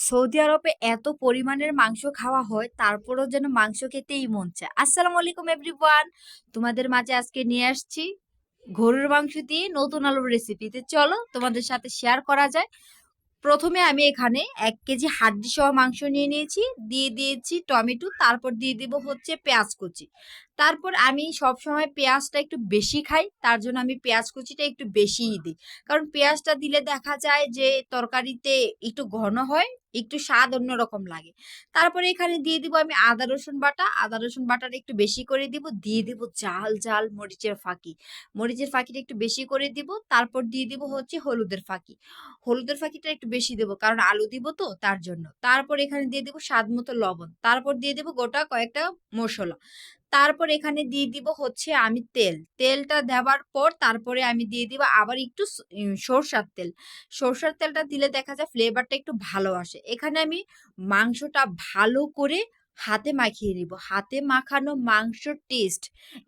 Saudi আরবে এত পরিমাণের মাংস খাওয়া হয় তারপরেও যেন মাংস খেতেই মন চায়। আসসালামু আলাইকুম এভরিওয়ান, তোমাদের মাঝে আজকে নিয়ে আসছি গরুর মাংস দিয়ে নতুন আলুর রেসিপিতে। চলো তোমাদের সাথে শেয়ার করা যায়। প্রথমে আমি এখানে 1 কেজি হাড্ডি সহ মাংস নিয়ে নিয়েছি, দিয়ে দিয়েছি টমেটো, তারপর দিয়ে দিব হচ্ছে পেঁয়াজ কুচি। তারপর আমি সব সময় পেঁয়াজটা একটু বেশি খাই, তার জন্য আমি পেঁয়াজ কুচিটা একটু বেশিই দিই। কারণ পেঁয়াজটা দিলে দেখা যায় যে তরকারিতে একটু ঘন হয়, একটু স্বাদ অন্যরকম লাগে। তারপরে এখানে দিয়ে দিব আমি আদা রসুন বাটা, আদা রসুন বাটাটা একটু বেশি করে দিব, দিয়ে দিব ঝাল ঝাল মরিচের ফাঁকি, মরিচের ফাঁকিটা একটু বেশি করে দিব। তারপর দিয়ে দিব হচ্ছে হলুদের ফাঁকি, হলুদের ফাঁকিটা একটু বেশি দেবো কারণ আলু দিব তো তার জন্য। তারপর এখানে দিয়ে দিব স্বাদ মতো লবণ, তারপর দিয়ে দিব গোটা কয়েকটা মশলা। তারপর এখানে দিয়ে দিব হচ্ছে আমি তেল, তেলটা দেওয়ার পর তারপরে আমি দিয়ে দিব আবার একটু সরষার তেল। সরষার তেলটা দিলে দেখা যায় ফ্লেভারটা একটু ভালো আসে। এখানে আমি মাংসটা ভালো করে হাতে মাখিয়ে নিব। হাতে মাখানো মাংসর টেস্ট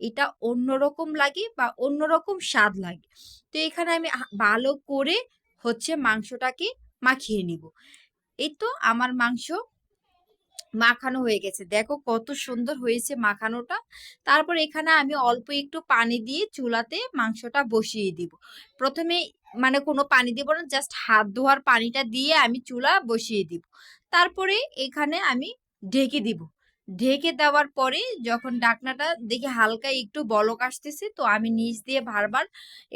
এটা অন্যরকম লাগে বা অন্যরকম স্বাদ লাগে। তো এখানে আমি ভালো করে হচ্ছে মাংসটাকে মাখিয়ে নিব। এই তো আমার মাংস মাখানো হয়ে গেছে, দেখো কত সুন্দর হয়েছে মাখানোটা। তারপর এখানে আমি অল্প একটু পানি দিয়ে চুলাতে মাংসটা বসিয়ে দিব। প্রথমে মানে কোনো পানি দিব না, জাস্ট হাত ধোয়ার পানিটা দিয়ে আমি চুলা বসিয়ে দিব। তারপরে এখানে আমি ঢেকে দিব। ঢেকে দেওয়ার পরে যখন ঢাকনাটা দেখি হালকা একটু বলক আসতেছে, তো আমি নিচ দিয়ে বারবার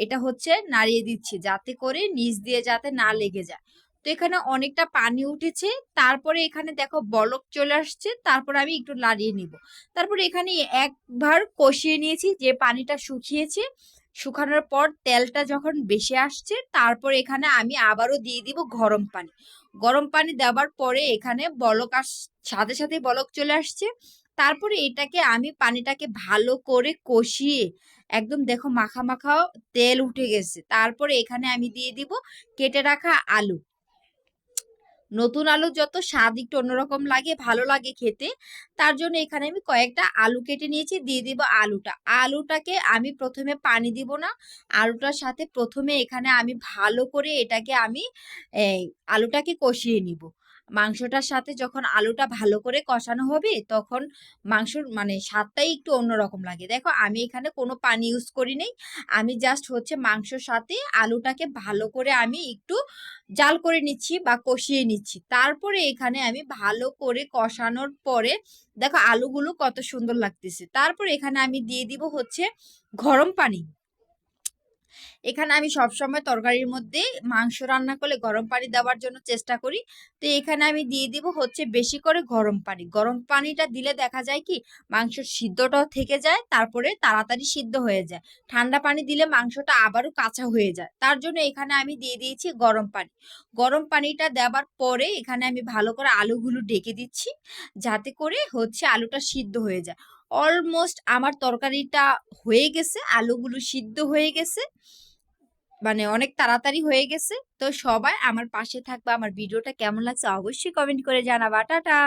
এটা হচ্ছে নাড়িয়ে দিচ্ছি যাতে করে নিচ দিয়ে যাতে না লেগে যায়। তো এখানে অনেকটা পানি উঠেছে, তারপরে এখানে দেখো বলক চলে আসছে, তারপর আমি একটু নাড়িয়ে নিব। তারপরে এখানে একবার কষিয়ে নিয়েছি, যে পানিটা শুকিয়েছে, শুকানোর পর তেলটা যখন বেশি আসছে, তারপর এখানে আমি আবারও দিয়ে দিব গরম পানি। গরম পানি দেওয়ার পরে এখানে বলক সাথে সাথে বলক চলে আসছে। তারপরে এটাকে আমি পানিটাকে ভালো করে কষিয়ে একদম দেখো মাখা মাখা তেল উঠে গেছে। তারপরে এখানে আমি দিয়ে দিব কেটে রাখা আলু। নতুন আলু যত স্বাদ একটু অন্যরকম লাগে, ভালো লাগে খেতে, তার জন্য এখানে আমি কয়েকটা আলু কেটে নিয়েছি, দিয়ে দিব আলুটা। আলুটাকে আমি প্রথমে পানি দিব না, আলুটার সাথে প্রথমে এখানে আমি ভালো করে এটাকে আমি এই আলুটাকে কষিয়ে নিব। মাংসটার সাথে যখন আলুটা ভালো করে কষানো হবে তখন মাংসর মানে স্বাদটাই একটু অন্যরকম লাগে। দেখো আমি এখানে কোনো পানি ইউজ করি নাই, আমি জাস্ট হচ্ছে মাংসর সাথে আলুটাকে ভালো করে আমি একটু জাল করে নিচ্ছি বা কষিয়ে নিচ্ছি। তারপরে এখানে আমি ভালো করে কষানোর পরে দেখো আলুগুলো কত সুন্দর লাগতেছে। তারপরে এখানে আমি দিয়ে দিব হচ্ছে গরম পানি। এখানে আমি সবসময় তরকারির মধ্যে মাংস রান্না করলে গরম পানি দেওয়ার জন্য চেষ্টা করি। তো এখানে আমি দিয়ে দিব হচ্ছে বেশি করে গরম পানি। গরম পানিটা দিলে দেখা যায় কি মাংসের সিদ্ধটাও থেকে যায়, তারপরে তাড়াতাড়ি সিদ্ধ হয়ে যায়। ঠান্ডা পানি দিলে মাংসটা আবারও কাঁচা হয়ে যায়, তার জন্য এখানে আমি দিয়ে দিয়েছি গরম পানি। গরম পানিটা দেওয়ার পরে এখানে আমি ভালো করে আলুগুলো ঢেকে দিচ্ছি যাতে করে হচ্ছে আলুটা সিদ্ধ হয়ে যায়। অলমোস্ট আমার তরকারিটা হয়ে গেছে, আলুগুলো সিদ্ধ হয়ে গেছে, মানে অনেক তাড়াতাড়ি হয়ে গেছে। তো সবাই আমার পাশে থাকবা। আমার ভিডিওটা কেমন লাগছে অবশ্যই কমেন্ট করে জানাবা। টাটা।